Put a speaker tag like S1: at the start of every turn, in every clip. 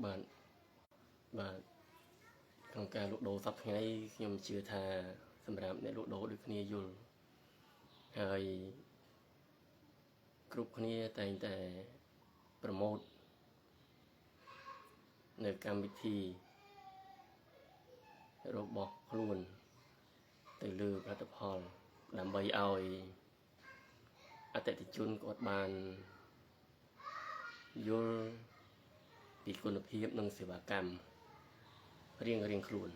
S1: បាទបាទក្នុងការលក់ដូរសប្តាហ៍ថ្ងៃខ្ញុំជឿថាសម្រាប់អ្នកលក់ដូរដូចគ្នាយល់ហើយគ្រប់គ្នាតែងតែប្រម៉ូទនៅកម្មវិធីរបស់ខ្លួនទៅលើផលិតផលដើម្បីឲ្យអតិថិជនគាត់បានយល់ពីគុណភាពនិងសេវាកម្មរៀងខ្លួន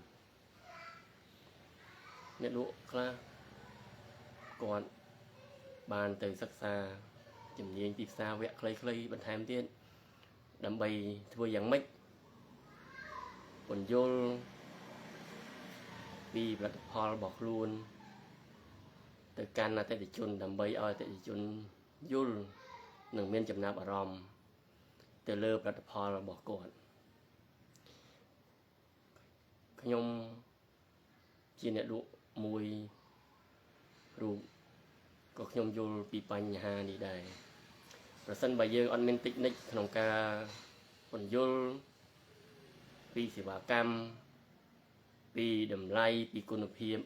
S1: អ្នកលក់ខ្លះគាត់បានទៅសិក្សាជំនាញទីផ្សារវគ្គខ្លីៗបន្ថែមទៀតដើម្បីធ្វើយ៉ាងម៉េចពន្យល់ពីផលិតផលរបស់ខ្លួនទៅកាន់អតិថិជនដើម្បីឲ្យអតិថិជនយល់និងមានចំណាប់អារម្មណ៍ទៅលើផលិតផលរបស់គាត់ខ្ញុំជាអ្នកលក់មួយរូបក៏ខ្ញុំយល់ពីបញ្ហានេះដែរប្រសិនបើយើងអត់មានតិចនិចក្នុងការពន្យល់ពីសេវាកម្មពីតម្លៃពីគុណភាព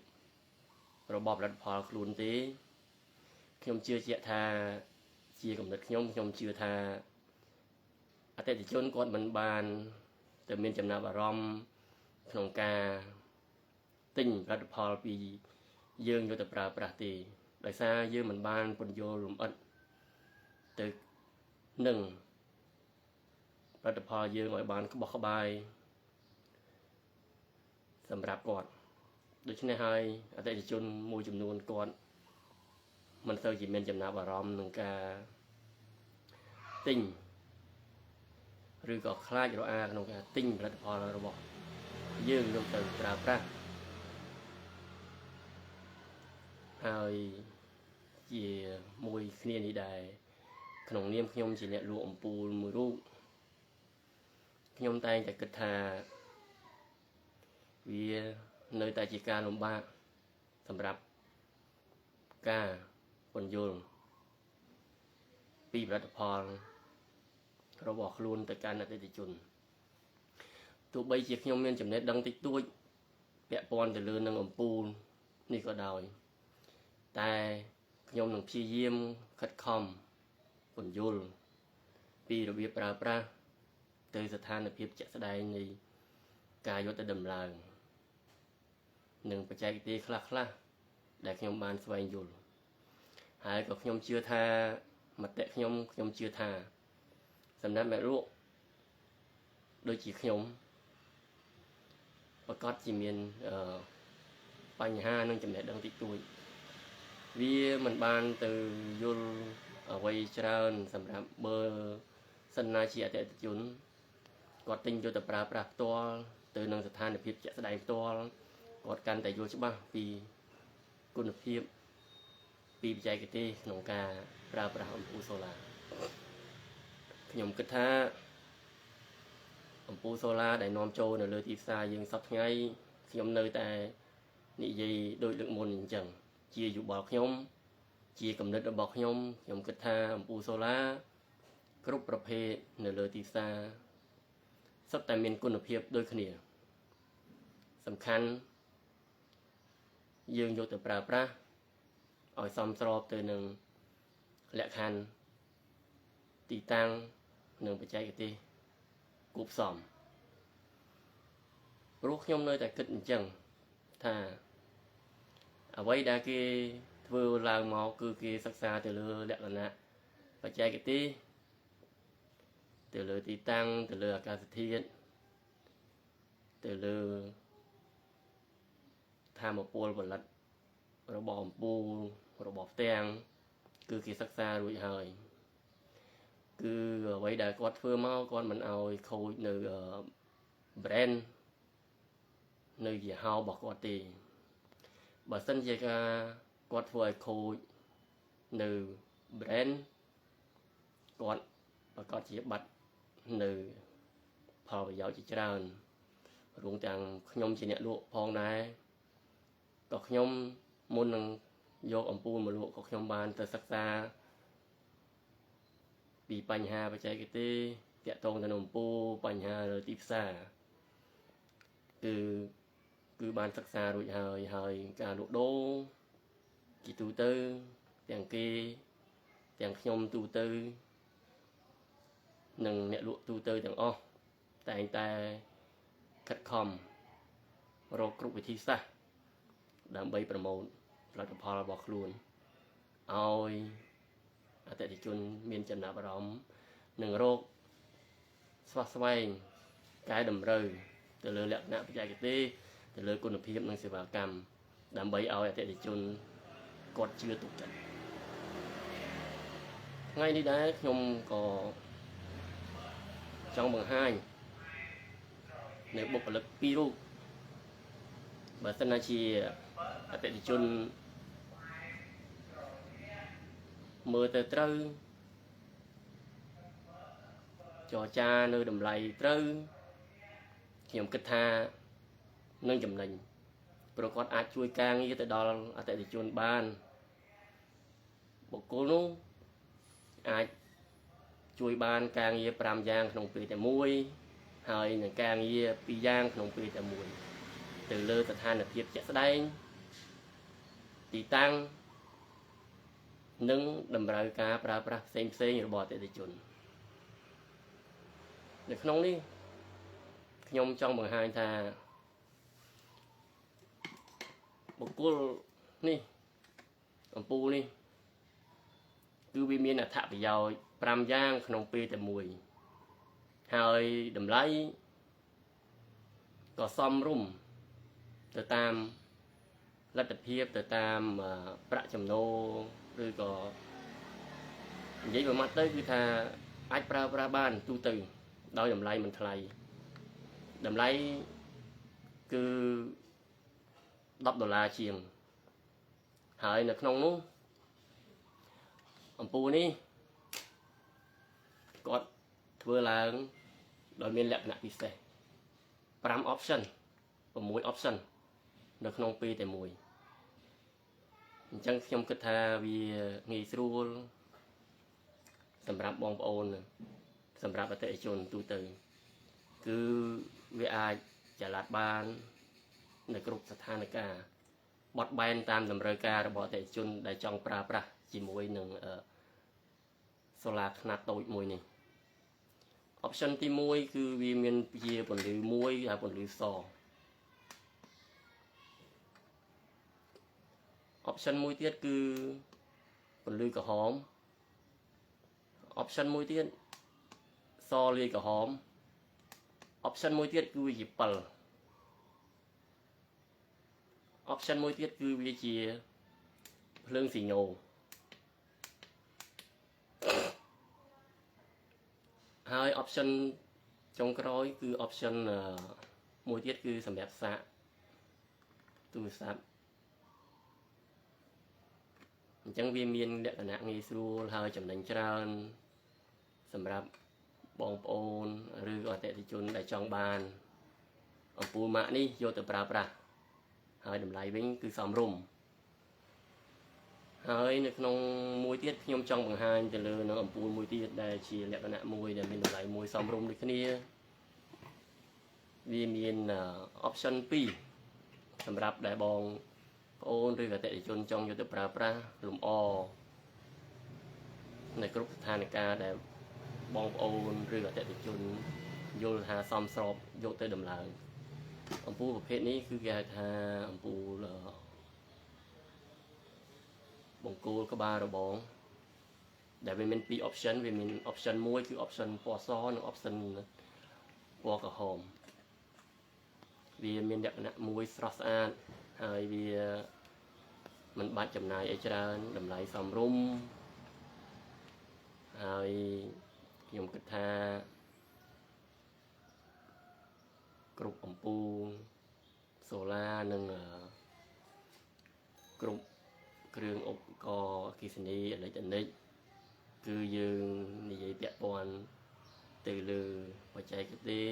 S1: របស់ផលិតផលខ្លួនទេខ្ញុំជឿជាក់ថាជាគំនិតខ្ញុំជឿថាអតិថិជនគាត់មិនបានទៅមានចំណាប់អារម្មណ៍ក្នុងការទិញផលិតផលពីយើងយកទៅប្រើប្រាស់ទេដោយសារយើងមិនបានពន្យល់លម្អិតទៅនឹងផលិតផលយើងឲ្យបានក្បោះក្បាយសម្រាប់គាត់ដូច្នេះហើយអតិថិជនមួយចំនួនគាត់មិនសូវជាមានចំណាប់អារម្មណ៍នឹងការទិញឬក៏ខ្លាចរអាក្នុងការទិញផលិតផលរបស់យើងយកទៅប្រើប្រាស់ហើយជាមួយគ្នានេះដែរក្នុងនាមខ្ញុំជាអ្នកលក់អំពូលមួយរូបខ្ញុំតែងតែគិតថាវានៅតែជាការលំបាកសម្រាប់ការពន្យល់ពីផលិតផលរបស់ខ្លួនទៅកាន់អតិថិជនទោះបីជាខ្ញុំមានចំណេះដឹងតិចតួចពាក់ព័ន្ធទៅលើនឹងអំពូលនេះក៏ដោយតែខ្ញុំនឹងព្យាយាមខិតខំពន្យល់ពីរបៀបប្រើប្រាស់ទៅស្ថានភាពជាក់ស្ដែងនៃការយកទៅដំឡើងនិងបច្ចេកទេសខ្លះដែលខ្ញុំបានស្វែងយល់ហើយក៏ខ្ញុំជឿថាមតិខ្ញុំជឿថាសម្រាប់អ្នកលក់ដូចជាខ្ញុំប្រកាសជាមានបញ្ហានិងចំណេះដឹងតិចតួចវាមិនបានទៅយល់អ្វីច្រើនសម្រាប់បើសិនណាជាអតិថិជនគាត់ទិញយកទៅប្រើប្រាស់ផ្ទាល់ទៅនឹងស្ថានភាពជាក់ស្ដែងផ្ទាល់គាត់កាន់តែយល់ច្បាស់ពីគុណភាពពីបច្ចេកទេសក្នុងការប្រើប្រាស់អំពូលសូឡាខ្ញុំគិតថាអំពូលសូឡាដែលនាំចូលនៅលើទីផ្សារយើងសប្តាហ៍ថ្ងៃខ្ញុំនៅតែនិយាយដូចលើកមុនអញ្ចឹងជាយោបល់ខ្ញុំជាគំនិតរបស់ខ្ញុំគិតថាអំពូលសូឡាគ្រប់ប្រភេទនៅលើទីផ្សារសុទ្ធតែមានគុណភាពដូចគ្នាសំខាន់យើងយកទៅប្រើប្រាស់ឲ្យសមស្របទៅនឹងលក្ខខណ្ឌទីតាំងនិងបច្ចេកទេសគួបផ្សំព្រោះខ្ញុំនៅតែគិតអញ្ចឹងថាអ្វីដែលគេធ្វើឡើងមកគឺគេសិក្សាទៅលើលក្ខណៈបច្ចេកទេសទៅលើទីតាំងទៅលើអាកាសធាតុទៅលើធម៌ពលផលិតរបស់អំពូលរបស់ផ្ទាំងគឺគេសិក្សារួចហើយគឺអ្វីដែលគាត់ធ្វើមកគាត់មិនអោយខូចនៅ brand នៅយីហោរបស់គាត់ទេបើសិនជាគាត់ធ្វើឲ្យខូចនៅ brand គាត់ប្រកាសជាបាត់នៅផលប្រយោជន៍ជាច្រើនរួមទាំងខ្ញុំជាអ្នកលក់ផងដែរក៏ខ្ញុំមុននឹងយកអំពូលមកលក់ក៏ខ្ញុំបានទៅសិក្សាពីបញ្ហាបច្ចេកទេស តាក់ទងទៅនឹងអំពូបញ្ហាលើទីផ្សារគឺបានសិក្សារួចហើយការលក់ដូរជាទូទៅទាំងខ្ញុំទូទៅនិងអ្នកលក់ទូទៅទាំងអស់តែងតែខិតខំរកគ្រប់វិធីសាស្ត្រដើម្បីប្រម៉ូទផលិតផលរបស់ខ្លួនឲ្យអតិថិជនមានចំណាប់អារម្មណ៍និងរកស្វះស្វែងកែតម្រូវទៅលើលក្ខណៈបច្ចេកទេសទៅលើគុណភាពនិងសេវាកម្មដើម្បីឲ្យអតិថិជនគាត់ជឿទុកចិត្តថ្ងៃនេះដែរខ្ញុំក៏ចង់បង្ហាញនៅបុគ្គលិក2រូបបើសិនណាជាអតិថិជនមើលទៅត្រូវចរចានៅតម្លៃត្រូវខ្ញុំគិតថានឹងចំណេញព្រោះគាត់អាចជួយការងារទៅដល់អតិថិជនបានបុគ្គលនោះអាចជួយបានការងារ5យ៉ាងក្នុងពេលតែមួយហើយនឹងការងារ2យ៉ាងក្នុងពេលតែមួយទៅលើស្ថានភាពជាក់ស្ដែងទីតាំងនិងតម្រូវការប្រើប្រាស់ផ្សេងរបស់អតិថិជននៅក្នុងនេះខ្ញុំចង់បង្ហាញថាបុគ្គលនេះអំពូលនេះគឺវាមានអត្ថប្រយោជន៍5យ៉ាងក្នុងពេលតែមួយហើយតម្លៃក៏សមរម្យទៅតាមលទ្ធភាពទៅតាមប្រាក់ចំណូលឬក៏និយាយមួយម៉ាត់ទៅគឺថាអាចប្រើប្រាស់បានទូទៅដោយតម្លៃមិនថ្លៃតម្លៃគឺ$10ជាងហើយនៅក្នុងនោះអំពូលនេះគាត់ធ្វើឡើងដោយមានលក្ខណៈពិសេស5 option 6 option នៅក្នុងពេលតែមួយអញ្ចឹងខ្ញុំគិតថាវាងាយស្រួលសម្រាប់បងប្អូនសម្រាប់អតិថិជនទូទៅគឺវាអាចចល័តបាននៅគ្រប់ស្ថានភាពបត់បែនតាមតម្រូវការរបស់អតិថិជនដែលចង់ប្រើប្រាស់ជាមួយនឹងសូឡាខ្នាតតូចមួយនេះ option ទី1គឺវាមានជាពន្លឺមួយហើយពន្លឺស option មួយទៀតគឺពន្លឺក្រហម option មួយទៀតសលាយក្រហម option មួយទៀតគឺវាជា7 option មួយទៀតគឺវាជាភ្លើងស៊ីញូហើយ option ចុងក្រោយគឺ option មួយទៀតគឺសម្រាប់សាកទូរស័ព្ទអញ្ចឹងវាមានលក្ខណៈងាយស្រួលហើយចំណេញច្រើនសម្រាប់បងប្អូនឬអតិថិជនដែលចង់បានអំពូលម៉ាកនេះយកទៅប្រើប្រាស់ហើយតម្លៃវិញគឺសមរម្យហើយនៅក្នុងមួយទៀតខ្ញុំចង់បង្ហាញទៅលើនៅអំពូលមួយទៀតដែលជាលក្ខណៈមួយដែលមានតម្លៃមួយសមរម្យដូចគ្នាវាមាន option 2សម្រាប់ដែលបងប្អូនឬអតិថិជនចង់យកទៅប្រើប្រាស់លម្អនៅគ្រប់ស្ថានភាពដែលបងប្អូនឬអតិថិជនយល់ថាសមស្របយកទៅដំឡើងអំពូលប្រភេទនេះគឺគេហៅថាអំពូលបង្គោលក្បាលរបងដែលវាមាន2 option វាមាន option 1គឺ option ពណ៌សនិង option ពណ៌ក្រហមវាមានលក្ខណៈមួយស្រស់ស្អាតហើយវាមិនបាច់ចំណាយអីច្រើនតម្លៃសមរម្យហើយខ្ញុំគិតថាគ្រប់អំពូលសូឡានិងគ្រប់គ្រឿងឧបករណ៍អគ្គិសនីអេឡិចត្រូនិកគឺយើងនិយាយពាក់ព័ន្ធទៅលើបច្ចេកទេស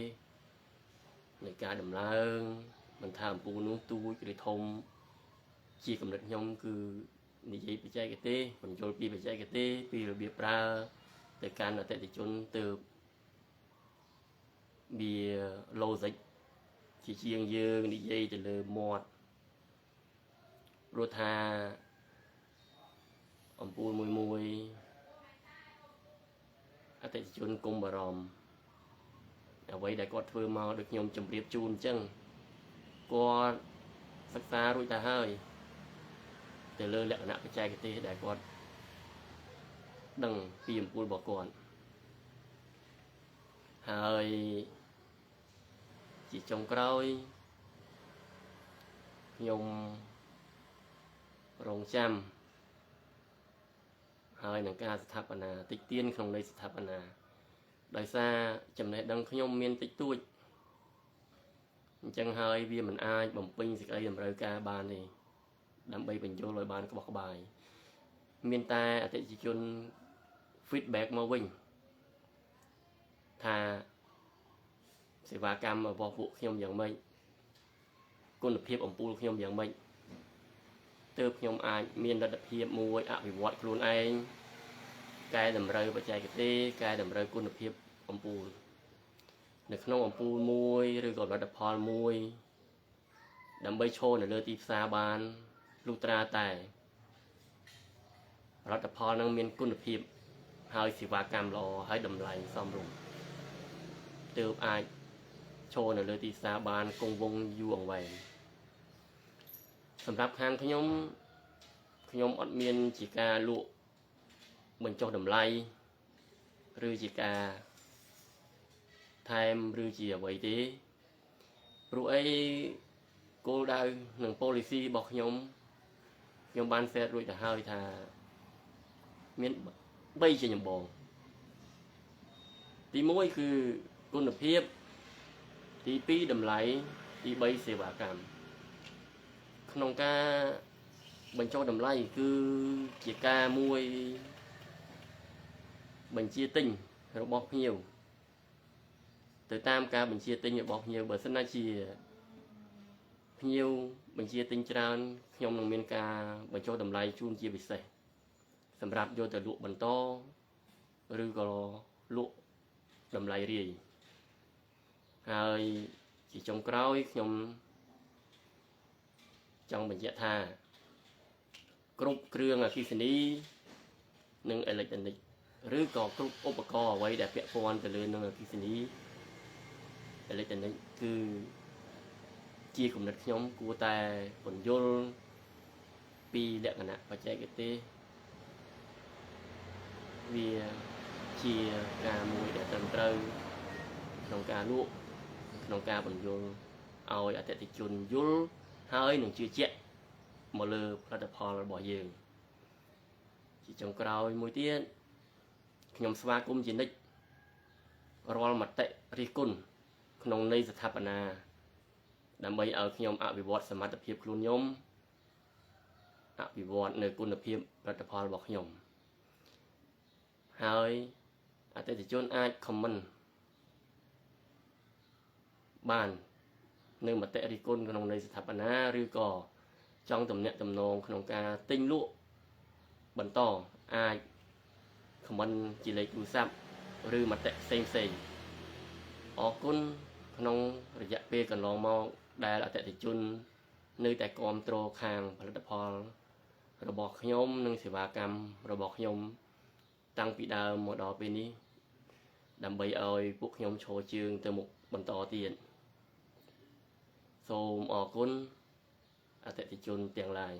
S1: នៃការដំឡើងមិនថាអំពូលនោះទូចឬធំជាកម្រិតខ្ញុំគឺនិយាយបច្ចេកទេសបញ្ចូលពីបច្ចេកទេសពីរបៀបប្រើទៅកាន់អតិថិជនទើប bia logic chỉ chiêng dương đi dây từ lơ mọt rồi tha ông pui mùi mùi ở tại chốn cung bà ròm ở vậy đại quạt vừa mau được nhom chấm riệp chun chân qua sắc xa rồi ta hơi từ lơ lẹ nặng cái chai cái tê đại quạt đằng phim pui bỏ còn hơi chỉ trong cõi nhom rong chăm hơi nâng ca tháp na tích tiên không đây tháp na đời xa chấm này đăng nhom miên tích tuổi chẳng hơi vì mình ai bẩm pin dịch ấy làm rơi ca bàn này đam bay bình vô lời bàn có bọc bài miên ta ở tại chỉ chôn feedback mà vinh thà sẽ va cam ở vào vụ nhom dạng mệnh con được hiệp ổng pu nhom dạng mệnh từ nhom ai miên đã đặt hiệp mùi ạ vì vọt luôn anh cái đầm rơi và chạy cái tê cái đầm rơi con được hiệp ổng pu được không ổng pu mùi rồi còn là đập hòn mùi đầm bay trôi là lơ tịp xa bàn lúc tra tàiรัฐพรnăng miênคุณภาพhơiสิว่าการรอให้ดำไหลซ่อมลงเติมอายโชว์ในเลยตีสาบานกงวงยวงไว้สำหรับทางขยมอดเมียนจีกาลุเหมือนโจดำไหลหรือจีกาไทม์หรือจีไว้ดีรู้ไอ้โกได้หนึ่ง policy บอกขยมบ้านเสร็จรู้แต่hơi thà miễn bây giờ nhầm bò tí mỗiคือคุณภาพtí pi đầm lấy tí bây sẽ bà cảm không ca bệnh cho đầm lấy cứ chỉ ca mùi bệnh chia tinh rồi bọc nhiều từ tam ca bệnh chia tinh rồi bọc nhiều bởi sân na chỉ nhiều bệnh chia tinh tràn nhom nông miền ca bệnh cho đầm lấy chun chia bị sẻสำหรับโยแต่ลุบันโตหรือก็ลุดำไหลรีហើយchỉ trongក្រោយខ្ញុំចង់បញ្ជាក់ថាគ្រប់គ្រឿងអគ្គិសនីនិងអេឡិចត្រូនិកឬក៏គ្រប់ឧបករណ៍អ្វីដែលពាក់ព័ន្ធទៅលើនឹងអគ្គិសនីអេឡិចត្រូនិកគឺជាគំនិតខ្ញុំគួរតែពន្យល់ពីលក្ខណៈបច្ចេកទេសវាជាការមួយដែលត្រឹមត្រូវក្នុងការលក់ក្នុងការបញ្យល់ឲ្យអតិថិជនយល់ហើយនឹងជឿជាក់មកលើផលិតផលរបស់យើងជាចុងក្រោយមួយទៀតខ្ញុំស្វាគមន៍ជានិច្ចរាល់មតិរិះគន់ក្នុងន័យស្ថាបនាដើម្បីឲ្យខ្ញុំអភិវឌ្ឍសមត្ថភាពខ្លួនខ្ញុំអភិវឌ្ឍនៅគុណភាពផលិតផលរបស់ខ្ញុំហើយអតិថិជនអាច comment បាននៅមតិរិះគន់ក្នុងន័យស្ថាបនាឬក៏ចង់ទំនាក់ទំនងក្នុងការទិញលក់បន្តអាច comment ជាលេខទូរស័ព្ទឬមតិផ្សេងអរគុណក្នុងរយៈពេលកន្លងមកដែលអតិថិជននៅតែគាំទ្រខាងផលិតផលរបស់ខ្ញុំនិងសេវាកម្មរបស់ខ្ញុំតាំងពីដើមមកដល់ពេលនេះដើម្បីឲ្យពួកខ្ញុំឈរជើងទៅមុខបន្តទៀតសូមអរគុណអតិថិជនទាំងឡាយ